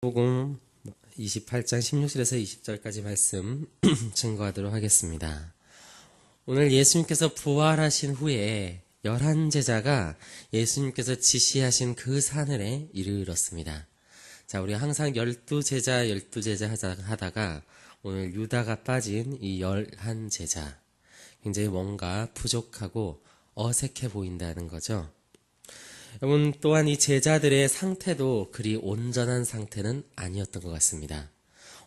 복음 28장 16절에서 20절까지 말씀 증거하도록 하겠습니다. 오늘 예수님께서 부활하신 후에 11제자가 예수님께서 지시하신 그 산을에 이르렀습니다. 자, 우리 항상 12제자 하다가 오늘 유다가 빠진 이 11제자, 굉장히 뭔가 부족하고 어색해 보인다는 거죠. 여러분, 또한 이 제자들의 상태도 그리 온전한 상태는 아니었던 것 같습니다.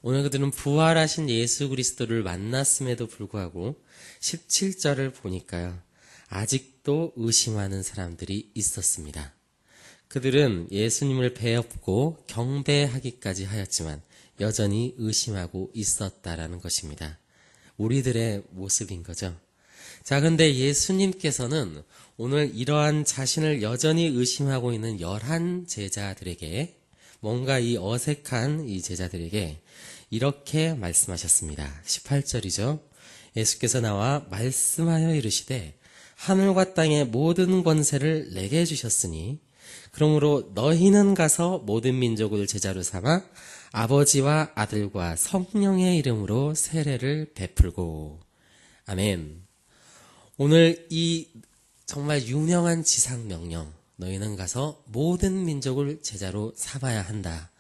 오늘 그들은 부활하신 예수 그리스도를 만났음에도 불구하고 17절을 보니까요, 아직도 의심하는 사람들이 있었습니다. 그들은 예수님을 배웠고 경배하기까지 하였지만 여전히 의심하고 있었다라는 것입니다. 우리들의 모습인 거죠. 자, 근데 예수님께서는 오늘 이러한 자신을 여전히 의심하고 있는 11제자들에게, 뭔가 이 어색한 이 제자들에게 이렇게 말씀하셨습니다. 18절이죠. 예수께서 나와 말씀하여 이르시되 하늘과 땅의 모든 권세를 내게 주셨으니 그러므로 너희는 가서 모든 민족을 제자로 삼아 아버지와 아들과 성령의 이름으로 세례를 베풀고. 아멘. 오늘 이 정말 유명한 지상명령, 너희는 가서 모든 민족을 제자로 삼아야 한다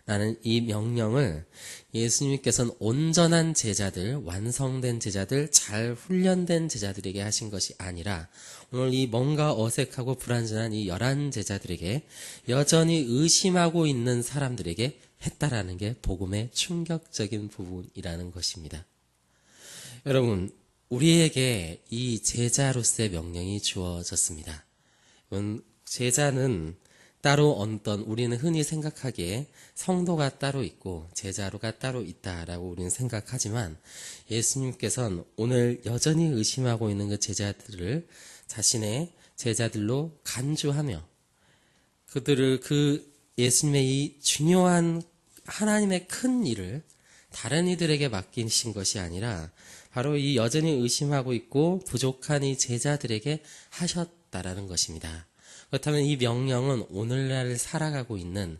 라는 이 명령을 예수님께서는 온전한 제자들, 완성된 제자들, 잘 훈련된 제자들에게 하신 것이 아니라 오늘 이 뭔가 어색하고 불완전한 이 11제자들에게, 여전히 의심하고 있는 사람들에게 했다라는 게 복음의 충격적인 부분이라는 것입니다. 여러분, 우리에게 이 제자로서의 명령이 주어졌습니다. 제자는 따로 어떤, 우리는 흔히 생각하기에 성도가 따로 있고 제자로가 따로 있다라고 우리는 생각하지만, 예수님께서는 오늘 여전히 의심하고 있는 그 제자들을 자신의 제자들로 간주하며 그들을 그 예수님의 이 중요한 하나님의 큰 일을 다른 이들에게 맡기신 것이 아니라 바로 이 여전히 의심하고 있고 부족한 이 제자들에게 하셨다라는 것입니다. 그렇다면 이 명령은 오늘날 살아가고 있는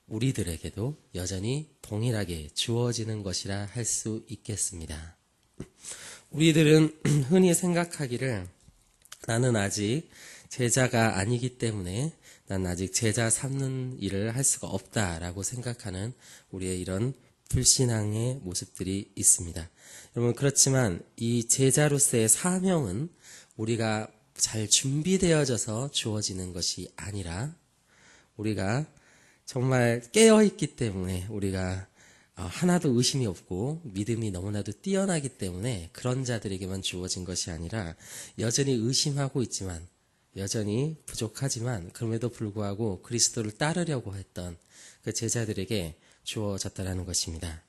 우리들에게도 여전히 동일하게 주어지는 것이라 할 수 있겠습니다. 우리들은 흔히 생각하기를, 나는 아직 제자가 아니기 때문에 난 아직 제자 삼는 일을 할 수가 없다라고 생각하는 우리의 이런 불신앙의 모습들이 있습니다. 여러분, 그렇지만 이 제자로서의 사명은 우리가 잘 준비되어져서 주어지는 것이 아니라, 우리가 정말 깨어있기 때문에, 우리가 하나도 의심이 없고 믿음이 너무나도 뛰어나기 때문에 그런 자들에게만 주어진 것이 아니라, 여전히 의심하고 있지만, 여전히 부족하지만 그럼에도 불구하고 그리스도를 따르려고 했던 그 제자들에게 주어졌다는 것입니다.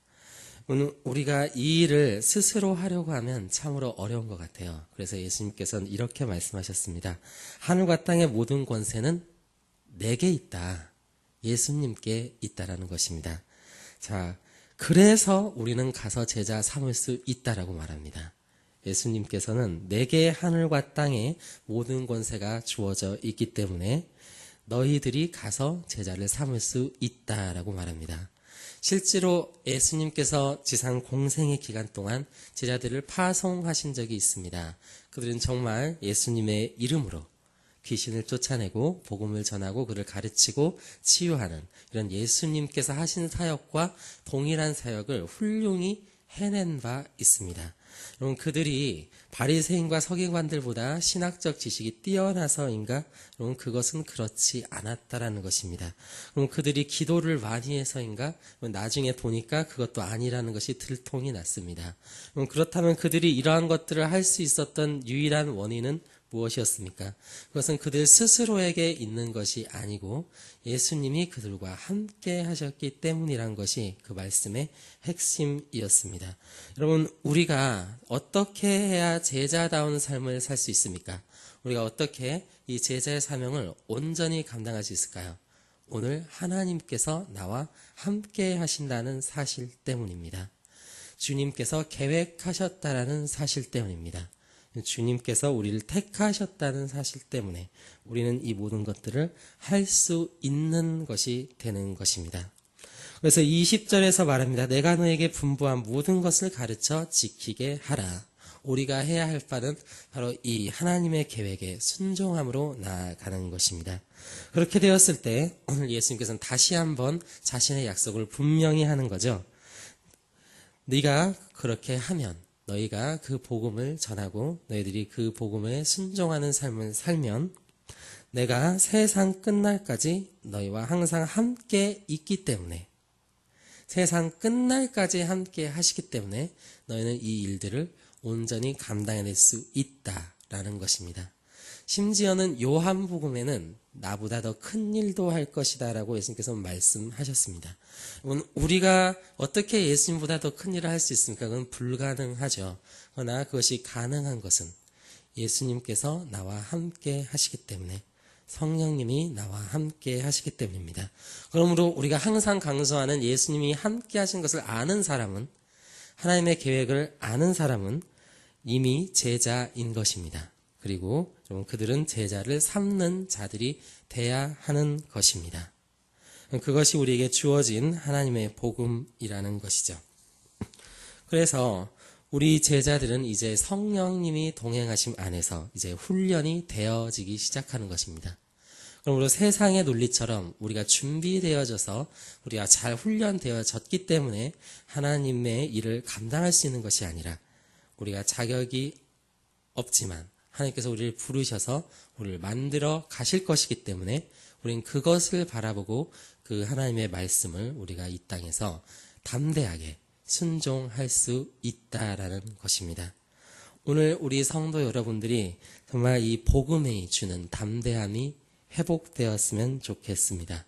우리가 이 일을 스스로 하려고 하면 참으로 어려운 것 같아요. 그래서 예수님께서는 이렇게 말씀하셨습니다. 하늘과 땅의 모든 권세는 내게 있다. 예수님께 있다라는 것입니다. 자, 그래서 우리는 가서 제자 삼을 수 있다라고 말합니다. 예수님께서는 내게 하늘과 땅의 모든 권세가 주어져 있기 때문에 너희들이 가서 제자를 삼을 수 있다라고 말합니다. 실제로 예수님께서 지상 공생의 기간 동안 제자들을 파송하신 적이 있습니다. 그들은 정말 예수님의 이름으로 귀신을 쫓아내고 복음을 전하고 그를 가르치고 치유하는 이런 예수님께서 하신 사역과 동일한 사역을 훌륭히 해낸 바 있습니다. 여러분, 그들이 바리새인과 서기관들보다 신학적 지식이 뛰어나서인가? 여러분, 그것은 그렇지 않았다라는 것입니다. 그럼 그들이 기도를 많이 해서인가? 나중에 보니까 그것도 아니라는 것이 들통이 났습니다. 그렇다면 그들이 이러한 것들을 할 수 있었던 유일한 원인은 무엇이었습니까? 그것은 그들 스스로에게 있는 것이 아니고 예수님이 그들과 함께 하셨기 때문이란 것이 그 말씀의 핵심이었습니다. 여러분, 우리가 어떻게 해야 제자다운 삶을 살 수 있습니까? 우리가 어떻게 이 제자의 사명을 온전히 감당할 수 있을까요? 오늘 하나님께서 나와 함께 하신다는 사실 때문입니다. 주님께서 계획하셨다라는 사실 때문입니다. 주님께서 우리를 택하셨다는 사실 때문에 우리는 이 모든 것들을 할 수 있는 것이 되는 것입니다. 그래서 20절에서 말합니다. 내가 너에게 분부한 모든 것을 가르쳐 지키게 하라. 우리가 해야 할 바는 바로 이 하나님의 계획에 순종함으로 나아가는 것입니다. 그렇게 되었을 때 오늘 예수님께서는 다시 한번 자신의 약속을 분명히 하는 거죠. 네가 그렇게 하면, 너희가 그 복음을 전하고 너희들이 그 복음에 순종하는 삶을 살면 내가 세상 끝날까지 너희와 항상 함께 있기 때문에, 세상 끝날까지 함께 하시기 때문에 너희는 이 일들을 온전히 감당해낼 수 있다라는 것입니다. 심지어는 요한복음에는 나보다 더 큰 일도 할 것이다 라고 예수님께서 말씀하셨습니다. 우리가 어떻게 예수님보다 더 큰 일을 할 수 있습니까? 그건 불가능하죠. 그러나 그것이 가능한 것은 예수님께서 나와 함께 하시기 때문에, 성령님이 나와 함께 하시기 때문입니다. 그러므로 우리가 항상 강조하는 예수님이 함께 하신 것을 아는 사람은, 하나님의 계획을 아는 사람은 이미 제자인 것입니다. 그리고 좀 그들은 제자를 삼는 자들이 돼야 하는 것입니다. 그것이 우리에게 주어진 하나님의 복음이라는 것이죠. 그래서 우리 제자들은 이제 성령님이 동행하심 안에서 이제 훈련이 되어지기 시작하는 것입니다. 그러므로 세상의 논리처럼 우리가 준비되어져서 우리가 잘 훈련되어졌기 때문에 하나님의 일을 감당할 수 있는 것이 아니라, 우리가 자격이 없지만 하나님께서 우리를 부르셔서 우리를 만들어 가실 것이기 때문에 우리는 그것을 바라보고 그 하나님의 말씀을 우리가 이 땅에서 담대하게 순종할 수 있다라는 것입니다. 오늘 우리 성도 여러분들이 정말 이 복음이 주는 담대함이 회복되었으면 좋겠습니다.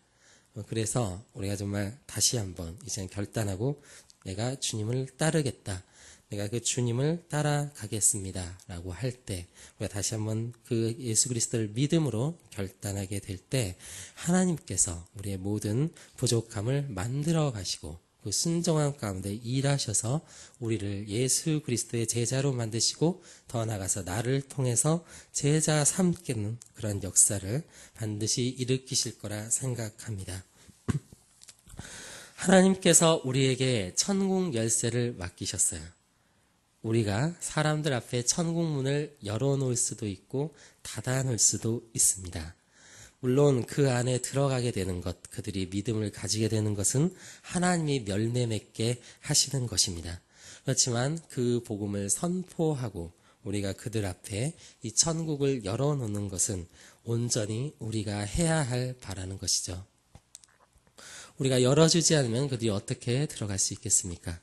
그래서 우리가 정말 다시 한번 이제 결단하고 내가 주님을 따르겠다, 내가 그 주님을 따라가겠습니다 라고 할 때, 우리가 다시 한번 그 예수 그리스도를 믿음으로 결단하게 될 때 하나님께서 우리의 모든 부족함을 만들어 가시고 그 순종함 가운데 일하셔서 우리를 예수 그리스도의 제자로 만드시고 더 나아가서 나를 통해서 제자 삼기는 그런 역사를 반드시 일으키실 거라 생각합니다. 하나님께서 우리에게 천국 열쇠를 맡기셨어요. 우리가 사람들 앞에 천국 문을 열어놓을 수도 있고 닫아놓을 수도 있습니다. 물론 그 안에 들어가게 되는 것, 그들이 믿음을 가지게 되는 것은 하나님이 열매 맺게 하시는 것입니다. 그렇지만 그 복음을 선포하고 우리가 그들 앞에 이 천국을 열어놓는 것은 온전히 우리가 해야 할 바라는 것이죠. 우리가 열어주지 않으면 그들이 어떻게 들어갈 수 있겠습니까?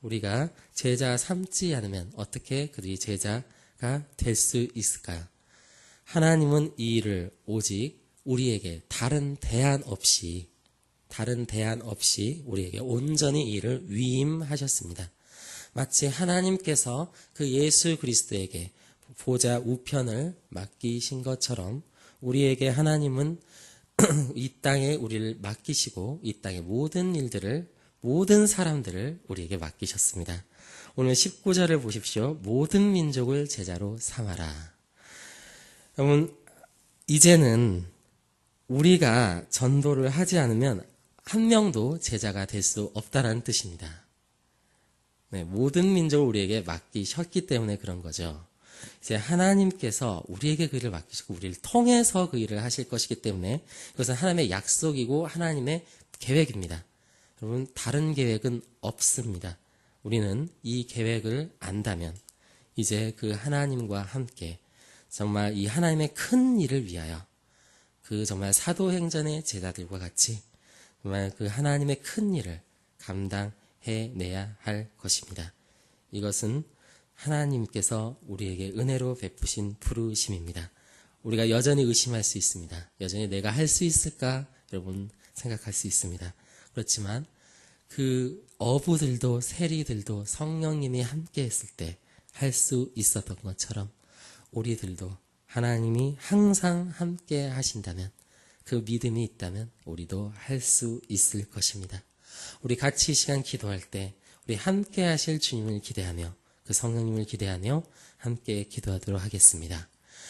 우리가 제자 삼지 않으면 어떻게 그들이 제자가 될 수 있을까요? 하나님은 이 일을 오직 우리에게 다른 대안 없이 우리에게 온전히 이 일을 위임하셨습니다. 마치 하나님께서 그 예수 그리스도에게 보좌 우편을 맡기신 것처럼 우리에게 하나님은 이 땅에 우리를 맡기시고 이 땅의 모든 일들을, 모든 사람들을 우리에게 맡기셨습니다. 오늘 19절을 보십시오. 모든 민족을 제자로 삼아라. 여러분, 이제는 우리가 전도를 하지 않으면 한 명도 제자가 될 수 없다는 뜻입니다. 네, 모든 민족을 우리에게 맡기셨기 때문에 그런 거죠. 이제 하나님께서 우리에게 그 일을 맡기시고 우리를 통해서 그 일을 하실 것이기 때문에 그것은 하나님의 약속이고 하나님의 계획입니다. 여러분, 다른 계획은 없습니다. 우리는 이 계획을 안다면 이제 그 하나님과 함께 정말 이 하나님의 큰 일을 위하여 그 정말 사도행전의 제자들과 같이 정말 그 하나님의 큰 일을 감당해내야 할 것입니다. 이것은 하나님께서 우리에게 은혜로 베푸신 부르심입니다. 우리가 여전히 의심할 수 있습니다. 여전히 내가 할 수 있을까? 여러분 생각할 수 있습니다. 그렇지만 그 어부들도 세리들도 성령님이 함께 했을 때 할 수 있었던 것처럼 우리들도 하나님이 항상 함께 하신다면, 그 믿음이 있다면 우리도 할 수 있을 것입니다. 우리 같이 이 시간 기도할 때 우리 함께 하실 주님을 기대하며 그 성령님을 기대하며 함께 기도하도록 하겠습니다.